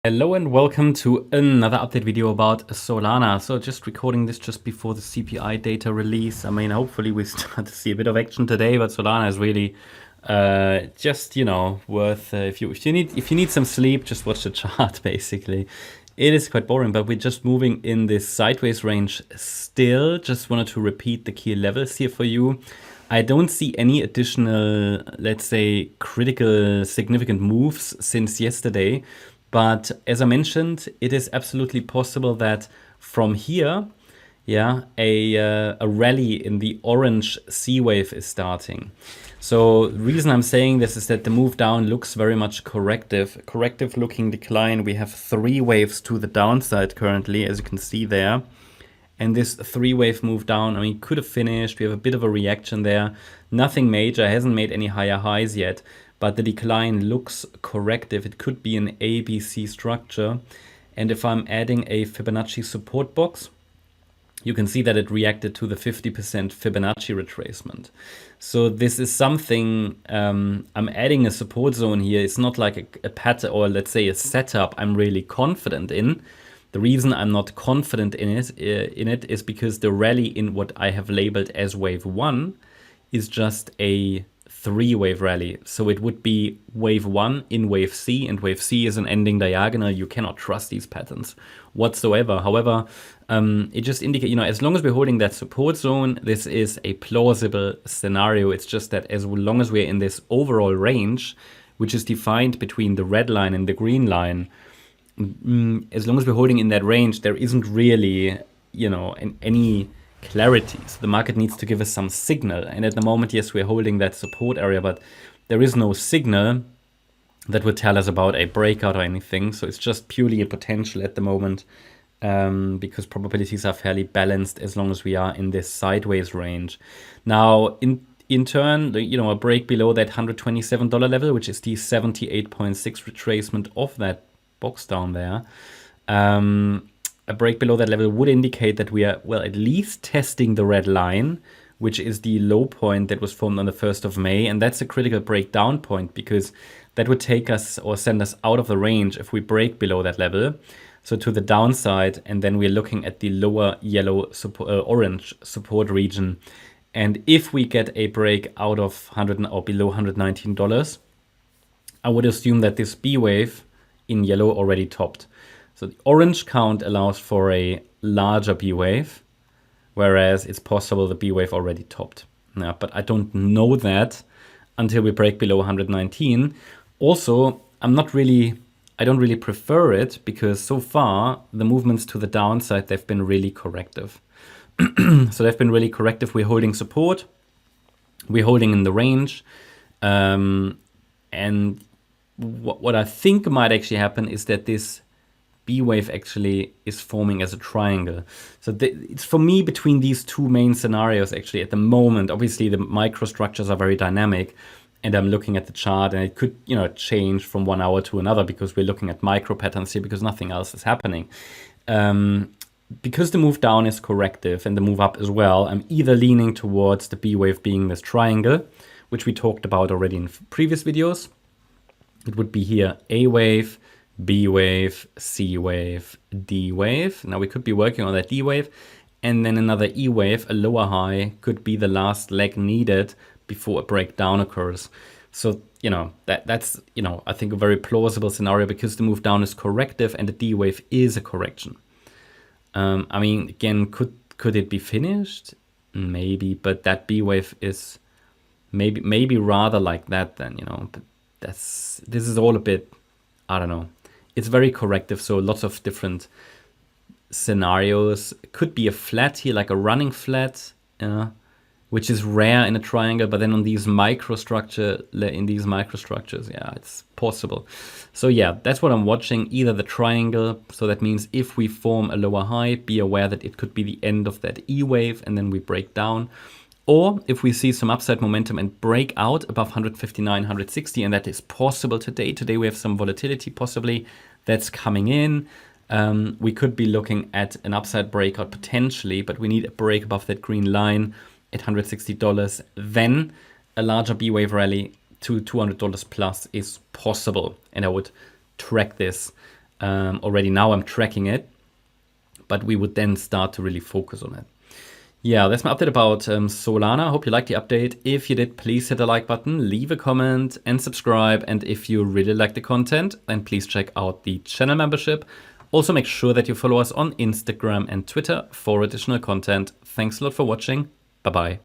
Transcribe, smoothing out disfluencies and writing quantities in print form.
Hello and welcome to another update video about Solana. So just recording this just before the CPI data release. I mean, hopefully we start to see a bit of action today, but Solana is really just, worth if you need some sleep, just watch the chart basically. It is quite boring, but we're just moving in this sideways range still. Just wanted to repeat the key levels here for you. I don't see any additional, let's say, critical significant moves since yesterday. But as I mentioned, it is absolutely possible that from here, a rally in the orange C wave is starting. So the reason I'm saying this is that the move down looks very much corrective looking decline. We have 3 waves to the downside currently, as you can see there. And this 3-wave move down, I mean, could have finished. We have a bit of a reaction there. Nothing major, hasn't made any higher highs yet, but the decline looks corrective. It could be an ABC structure. And if I'm adding a Fibonacci support box, you can see that it reacted to the 50% Fibonacci retracement. So this is something, I'm adding a support zone here. It's not like a pattern or let's say a setup I'm really confident in. The reason I'm not confident in it is because the rally in what I have labeled as wave 1 is just a 3-wave rally. So it would be wave 1 in wave C, and wave C is an ending diagonal. You cannot trust these patterns whatsoever. However, it just indicates, as long as we're holding that support zone, this is a plausible scenario. It's just that as long as we're in this overall range, which is defined between the red line and the green line, as long as we're holding in that range, there isn't really, any clarity. So the market needs to give us some signal. And at the moment, yes, we're holding that support area, but there is no signal that would tell us about a breakout or anything. So it's just purely a potential at the moment, because probabilities are fairly balanced as long as we are in this sideways range. Now, in turn, a break below that $127 level, which is the 78.6 retracement of that box down there, a break below that level would indicate that we are, well, at least testing the red line, which is the low point that was formed on the 1st of May. And that's a critical breakdown point because that would take us or send us out of the range if we break below that level. So to the downside, and then we're looking at the lower yellow orange support region. And if we get a break out of 100 or below $119, I would assume that this B wave in yellow already topped. So the orange count allows for a larger B wave, whereas it's possible the B wave already topped. Yeah, but I don't know that until we break below 119. Also, I don't really prefer it because so far the movements to the downside, they've been really corrective. So they've been really corrective. We're holding support, we're holding in the range, and what I think might actually happen is that this B wave actually is forming as a triangle. So it's for me between these two main scenarios actually at the moment. Obviously the microstructures are very dynamic, and I'm looking at the chart and it could change from 1 hour to another because we're looking at micro patterns here because nothing else is happening. Because the move down is corrective and the move up as well, I'm either leaning towards the B wave being this triangle, which we talked about already in previous videos. It would be here A wave, B wave, C wave, D wave. Now we could be working on that D wave, and then another E wave, a lower high, could be the last leg needed before a breakdown occurs. So, that's, I think a very plausible scenario because the move down is corrective and the D wave is a correction. I mean, again, could it be finished? Maybe, but that B wave is maybe rather like that then, but this is all a bit, I don't know. It's very corrective, so lots of different scenarios. It could be a flat here, like a running flat, which is rare in a triangle, but then on these microstructures, yeah, it's possible. So yeah, that's what I'm watching, either the triangle, so that means if we form a lower high, be aware that it could be the end of that E wave and then we break down. Or if we see some upside momentum and break out above 159, 160, and that is possible today. Today we have some volatility possibly that's coming in. We could be looking at an upside breakout potentially, but we need a break above that green line at $160. Then a larger B wave rally to $200 plus is possible. And I would track this Already now I'm tracking it, but we would then start to really focus on it. Yeah, that's my update about Solana. Hope you liked the update. If you did, please hit the like button, leave a comment and subscribe. And if you really like the content, then please check out the channel membership. Also make sure that you follow us on Instagram and Twitter for additional content. Thanks a lot for watching. Bye-bye.